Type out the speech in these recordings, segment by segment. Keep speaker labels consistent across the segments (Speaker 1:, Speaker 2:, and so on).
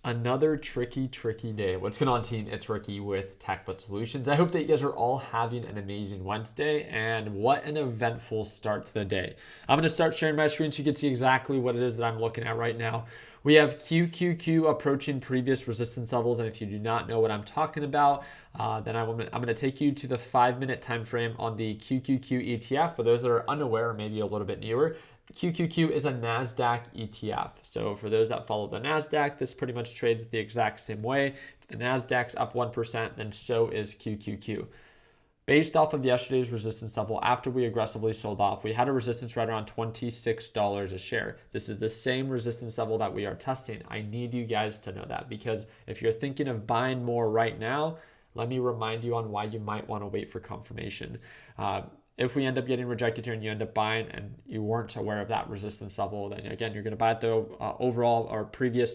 Speaker 1: Another tricky day. What's going on, team? It's Ricky with TechBut Solutions. I hope that you guys are all having an amazing Wednesday, and what an eventful start to the day. I'm going to start sharing my screen so you can see exactly what it is that I'm looking at right now. We have QQQ approaching previous resistance levels, and if you do not know what I'm talking about, then I'm going to take you to the 5-minute time frame on the QQQ ETF. For those that are unaware or maybe a little bit newer, QQQ is a NASDAQ ETF. So for those that follow the NASDAQ, this pretty much trades the exact same way. If the NASDAQ's up 1%, then so is QQQ. Based off of yesterday's resistance level, after we aggressively sold off, we had a resistance right around $26 a share. This is the same resistance level that we are testing. I need you guys to know that, because if you're thinking of buying more right now, let me remind you on why you might want to wait for confirmation. If we end up getting rejected here and you end up buying and you weren't aware of that resistance level, then again, you're going to buy at the overall or previous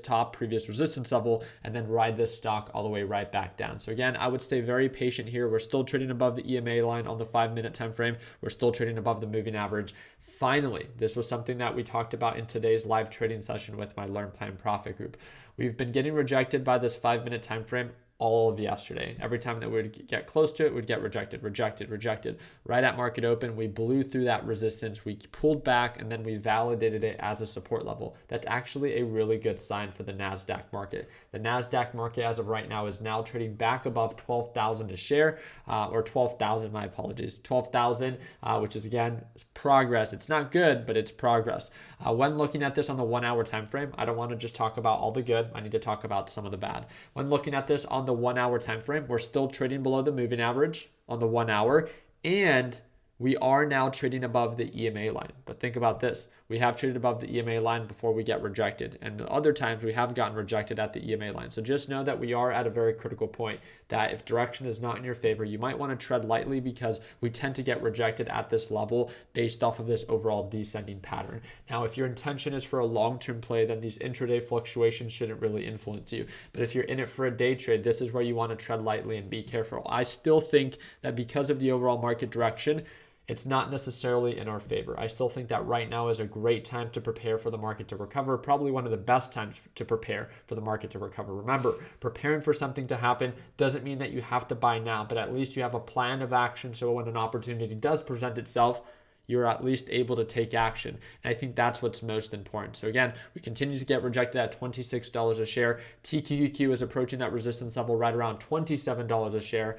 Speaker 1: resistance level and then ride this stock all the way right back down. So again, I would stay very patient here. We're still trading above the EMA line on the 5-minute time frame. We're still trading above the moving average. Finally, this was something that we talked about in today's live trading session with my Learn Plan Profit group. We've been getting rejected by this 5-minute time frame all of yesterday. Every time that we would get close to it, we'd get rejected. Right at market open, we blew through that resistance. We pulled back and then we validated it as a support level. That's actually a really good sign for the NASDAQ market. The NASDAQ market as of right now is now trading back above 12,000 a share, or 12,000, my apologies, 12,000, which is again progress. It's not good, but it's progress. When looking at this on the 1-hour time frame, I don't want to just talk about all the good. I need to talk about some of the bad. When looking at this on the 1-hour time frame, we're still trading below the moving average on the 1 hour, and we are now trading above the EMA line. But think about this. We have traded above the EMA line before we get rejected. And other times we have gotten rejected at the EMA line. So just know that we are at a very critical point that if direction is not in your favor, you might want to tread lightly, because we tend to get rejected at this level based off of this overall descending pattern. Now, if your intention is for a long-term play, then these intraday fluctuations shouldn't really influence you. But if you're in it for a day trade, this is where you want to tread lightly and be careful. I still think that because of the overall market direction, it's not necessarily in our favor. I still think that right now is a great time to prepare for the market to recover, probably one of the best times to prepare for the market to recover. Remember, preparing for something to happen doesn't mean that you have to buy now, but at least you have a plan of action, so when an opportunity does present itself, you're at least able to take action. And I think that's what's most important. So again, we continue to get rejected at $26 a share. TQQQ is approaching that resistance level right around $27 a share.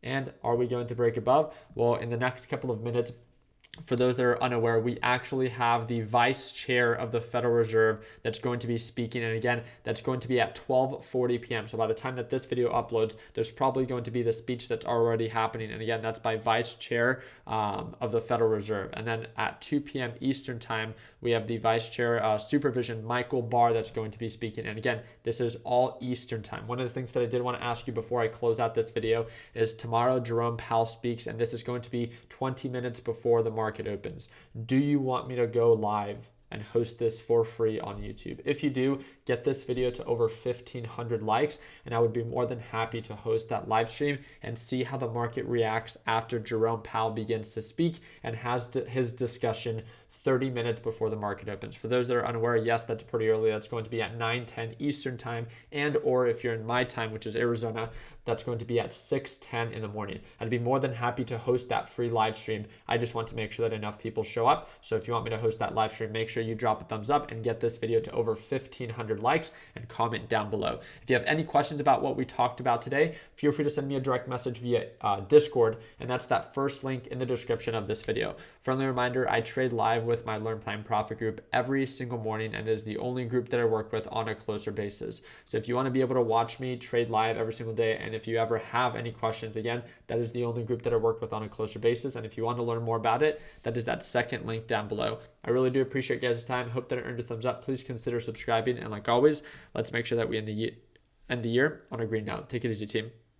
Speaker 1: And are we going to break above? Well, in the next couple of minutes, for those that are unaware, we actually have the vice chair of the Federal Reserve that's going to be speaking. And again, that's going to be at 12:40 p.m. So by the time that this video uploads, there's probably going to be the speech that's already happening. And again, that's by vice chair of the Federal Reserve. And then at 2 p.m. Eastern time, we have the vice chair supervision, Michael Barr, that's going to be speaking. And again, this is all Eastern time. One of the things that I did want to ask you before I close out this video is tomorrow Jerome Powell speaks, and this is going to be 20 minutes before the market opens. Do you want me to go live and host this for free on YouTube? If you do, get this video to over 1,500 likes, and I would be more than happy to host that live stream and see how the market reacts after Jerome Powell begins to speak and has his discussion 30 minutes before the market opens. For those that are unaware, yes, that's pretty early. That's going to be at 9:10 Eastern time, and or if you're in my time, which is Arizona, that's going to be at 6:10 in the morning. I'd be more than happy to host that free live stream. I just want to make sure that enough people show up. So if you want me to host that live stream, make sure you drop a thumbs up and get this video to over 1,500 likes and comment down below. If you have any questions about what we talked about today, feel free to send me a direct message via Discord, and that's that first link in the description of this video. Friendly reminder, I trade live with my Learn Plan Profit group every single morning, and it is the only group that I work with on a closer basis. So if you want to be able to watch me trade live every single day, and if you ever have any questions, again, that is the only group that I work with on a closer basis. And if you want to learn more about it, that is that second link down below. I really do appreciate you guys' time. Hope that it earned a thumbs up. Please consider subscribing. And like always, let's make sure that we end the year on a green note. Take it easy, team.